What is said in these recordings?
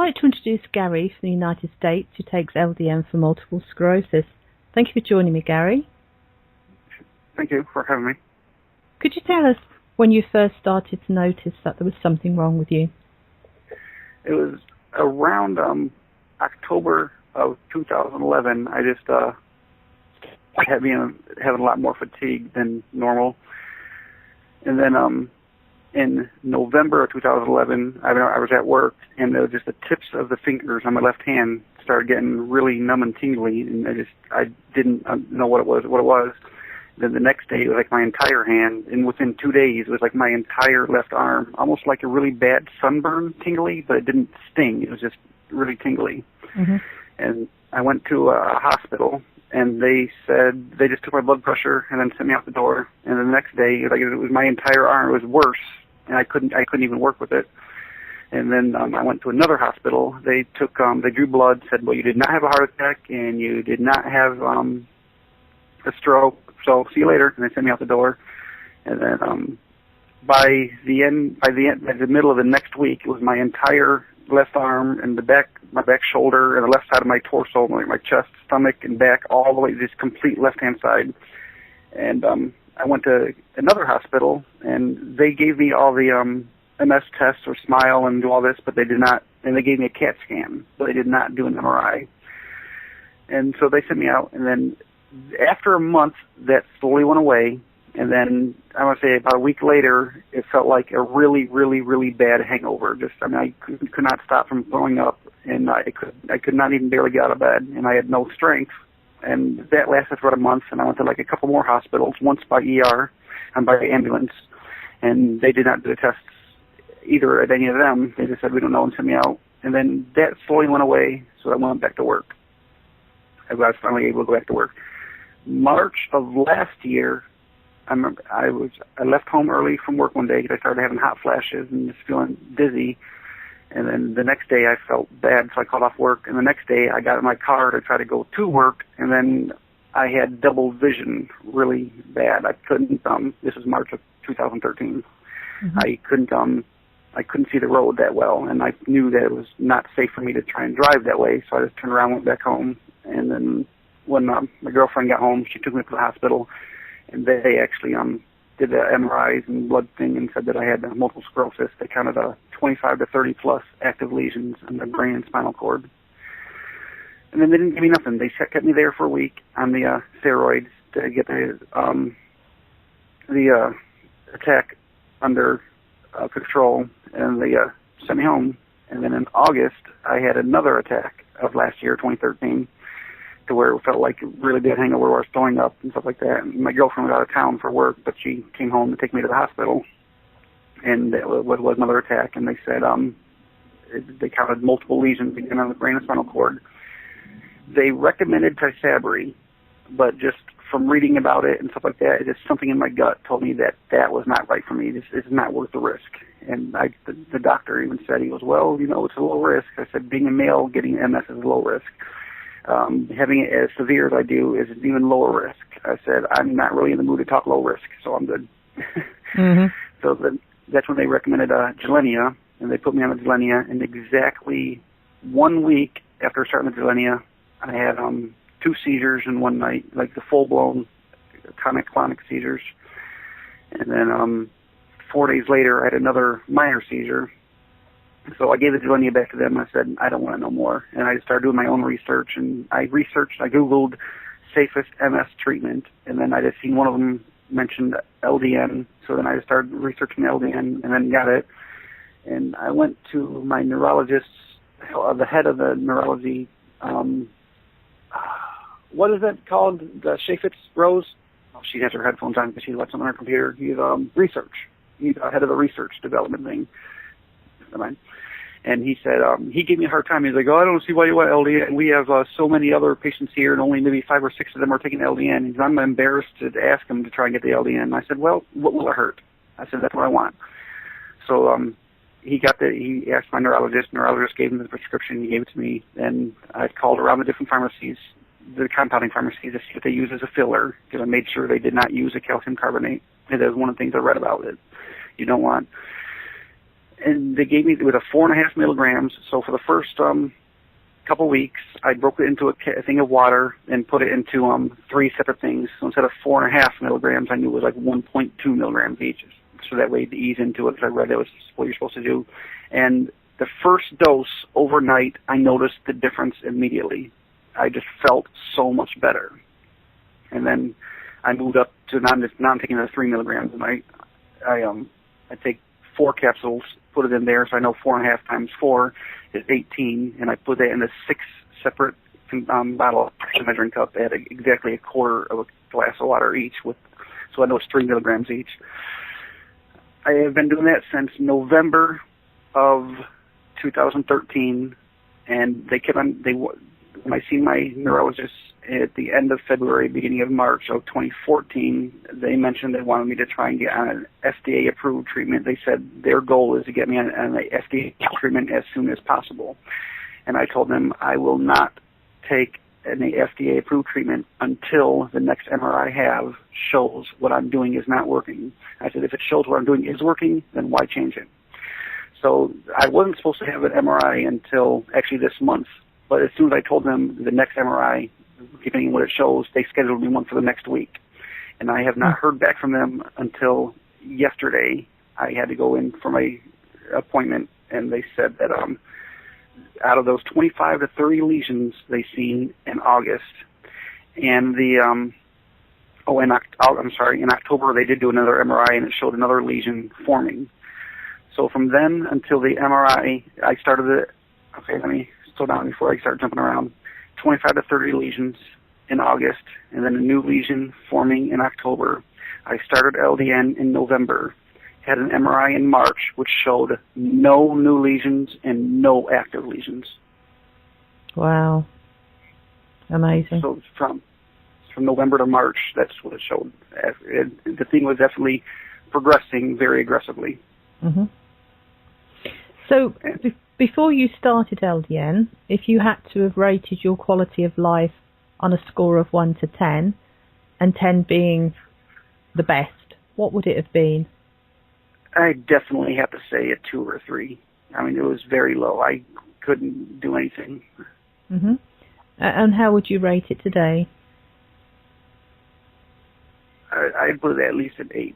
like to introduce Gary from the United States, who takes LDN for multiple sclerosis. Thank you for joining me, Gary. Thank you for having me. Could you tell us when you first started to notice that there was something wrong with you? It was around October of 2011. I just had been having a lot more fatigue than normal. And then in November of 2011, I was at work, and there was just the tips of the fingers on my left hand started getting really numb and tingly, and I didn't know what it was. Then the next day, it was like my entire hand, and within 2 days, it was like my entire left arm, almost like a really bad sunburn tingly, but it didn't sting. It was just really tingly. Mm-hmm. And I went to a hospital, and they said they just took my blood pressure and then sent me out the door. And the next day, like it was my entire arm. It was worse, and I couldn't even work with it. And then I went to another hospital. They took they drew blood, said, well, you did not have a heart attack, and you did not have a stroke. So see you later. And they sent me out the door. And then by the middle of the next week, it was my entire left arm and my back shoulder and the left side of my torso, like my chest, stomach, and back, all the way to this complete left-hand side. And I went to another hospital, and they gave me all the MS tests or smile and do all this, but they did not, and they gave me a CAT scan, but they did not do an MRI. And so they sent me out, and then after a month, that slowly went away. And then I want to say about a week later, it felt like a really, really, really bad hangover. I could not stop from throwing up, and I could not even barely get out of bed, and I had no strength. And that lasted for about a month, and I went to like a couple more hospitals, once by ER and by ambulance, and they did not do the tests either at any of them. They just said, we don't know, and sent me out. And then that slowly went away, so I went back to work. I was finally able to go back to work. March of last year, I remember I left home early from work one day because I started having hot flashes and just feeling dizzy. And then the next day I felt bad, so I called off work. And the next day I got in my car to try to go to work, and then I had double vision really bad. I couldn't. This was March of 2013. Mm-hmm. I couldn't see the road that well, and I knew that it was not safe for me to try and drive that way. So I just turned around, went back home, and then when my girlfriend got home, she took me to the hospital. And they actually did the MRIs and blood thing and said that I had multiple sclerosis. They counted 25 to 30 plus active lesions in the brain and spinal cord. And then they didn't give me nothing. They kept me there for a week on the steroids to get the attack under control, and they sent me home. And then in August, I had another attack of last year, 2013. To where it felt like a really bad hangover where I was throwing up and stuff like that. And my girlfriend was out of town for work, but she came home to take me to the hospital. And it was another attack, and they said they counted multiple lesions again on the brain and spinal cord. They recommended Tysabri, but just from reading about it and stuff like that, just something in my gut told me that that was not right for me. This is not worth the risk. And the doctor even said, he goes, well, it's a low risk. I said, being a male, getting MS is a low risk. Having it as severe as I do is an even lower risk. I said, I'm not really in the mood to talk low risk, so I'm good. Mm-hmm. So that's when they recommended Gilenya, and they put me on the Gilenya, and exactly 1 week after starting the Gilenya, I had 2 seizures in one night, like the full-blown tonic-clonic seizures. And then 4 days later, I had another minor seizure. So I gave the Gilenya back to them. I said, I don't want to know more. And I just started doing my own research. And I Googled safest MS treatment. And then I just seen one of them mentioned LDN. So then I just started researching LDN and then got it. And I went to my neurologist, the head of the neurology, what is that called? The Chaffetz Rose? Oh, she has her headphones on because she's watching on her computer. He's research. He's head of the research development thing. And he said, he gave me a hard time. He's like, I don't see why you want LDN. We have so many other patients here, and only maybe 5 or 6 of them are taking LDN. He said, I'm embarrassed to ask them to try and get the LDN. And I said, well, what will it hurt? I said, that's what I want. So he asked my neurologist. Neurologist gave him the prescription. He gave it to me. And I called around the different pharmacies, the compounding pharmacies, to see what they use as a filler, because I made sure they did not use a calcium carbonate. And that was one of the things I read about it. You don't want. and they gave me it was a 4.5 milligrams. So for the first couple weeks, I broke it into a thing of water and put it into 3 separate things. So instead of 4.5 milligrams, I knew it was like 1.2 milligrams each. So that way to ease into it, because I read that was what you're supposed to do. And the first dose overnight, I noticed the difference immediately. I just felt so much better. And then I moved up to now I'm taking the 3 milligrams, and I take 4 capsules, put it in there, so I know 4.5 times 4 is 18, and I put that in a 6 separate bottle measuring cup. They had exactly a quarter of a glass of water each, so I know it's 3 milligrams each. I have been doing that since November of 2013, and they kept on. When I seen my neurologist at the end of February, beginning of March of 2014, they mentioned they wanted me to try and get on an FDA-approved treatment. They said their goal is to get me on an FDA treatment as soon as possible. And I told them I will not take an FDA-approved treatment until the next MRI I have shows what I'm doing is not working. I said, if it shows what I'm doing is working, then why change it? So I wasn't supposed to have an MRI until actually this month. But as soon as I told them the next MRI, depending on what it shows, they scheduled me one for the next week. And I have not heard back from them until yesterday. I had to go in for my appointment, and they said that out of those 25 to 30 lesions they seen in August, and in October they did do another MRI, and it showed another lesion forming. So from then until the MRI, I started it. Okay, let me slow down before I start jumping around. 25 to 30 lesions in August, and then a new lesion forming in October. I started LDN in November, had an MRI in March, which showed no new lesions and no active lesions. Wow. Amazing. So from November to March, that's what it showed. The thing was definitely progressing very aggressively. Mm-hmm. So before you started LDN, if you had to have rated your quality of life on a score of 1 to 10, and 10 being the best, what would it have been? I definitely have to say a 2 or a 3. I mean, it was very low. I couldn't do anything. Mm-hmm. And how would you rate it today? I'd put it at least an 8.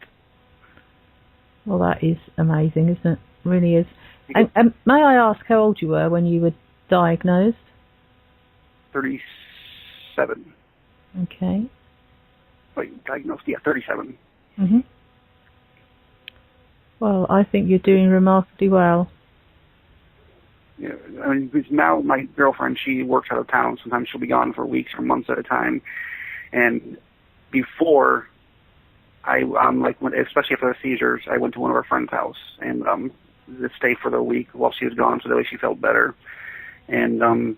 Well, that is amazing, isn't it? Really is. And may I ask how old you were when you were diagnosed? 37. Okay. Wait, diagnosed? Yeah, 37. Mm-hmm. Well, I think you're doing remarkably well. Yeah, I mean, because now my girlfriend, she works out of town. Sometimes she'll be gone for weeks or months at a time. And before, especially after the seizures, I went to one of our friend's house and to stay for the week while she was gone, so that way she felt better. And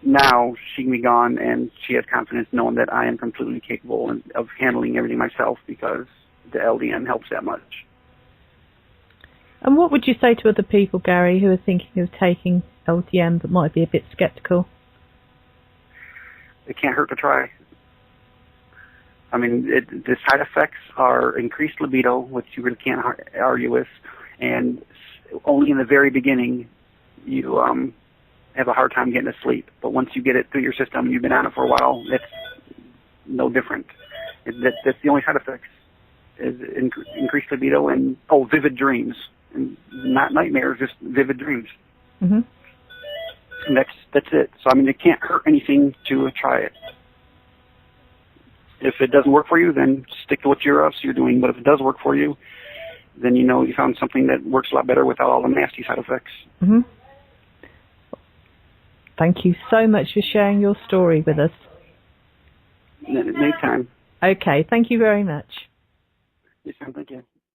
now she can be gone, and she has confidence knowing that I am completely capable of handling everything myself, because the LDN helps that much. And what would you say to other people, Gary, who are thinking of taking LDN but might be a bit sceptical? It can't hurt to try. I mean, the side effects are increased libido, which you really can't argue with, and only in the very beginning you have a hard time getting to sleep. But once you get it through your system, you've been on it for a while, it's no different. That's the only side effects, is increased libido and, vivid dreams. And not nightmares, just vivid dreams. Mm-hmm. And that's it. So, I mean, it can't hurt anything to try it. If it doesn't work for you, then stick to what you're doing. But if it does work for you, then you know you found something that works a lot better without all the nasty side effects. Mm-hmm. Thank you so much for sharing your story with us. Anytime. Okay, thank you very much. Yes, thank you.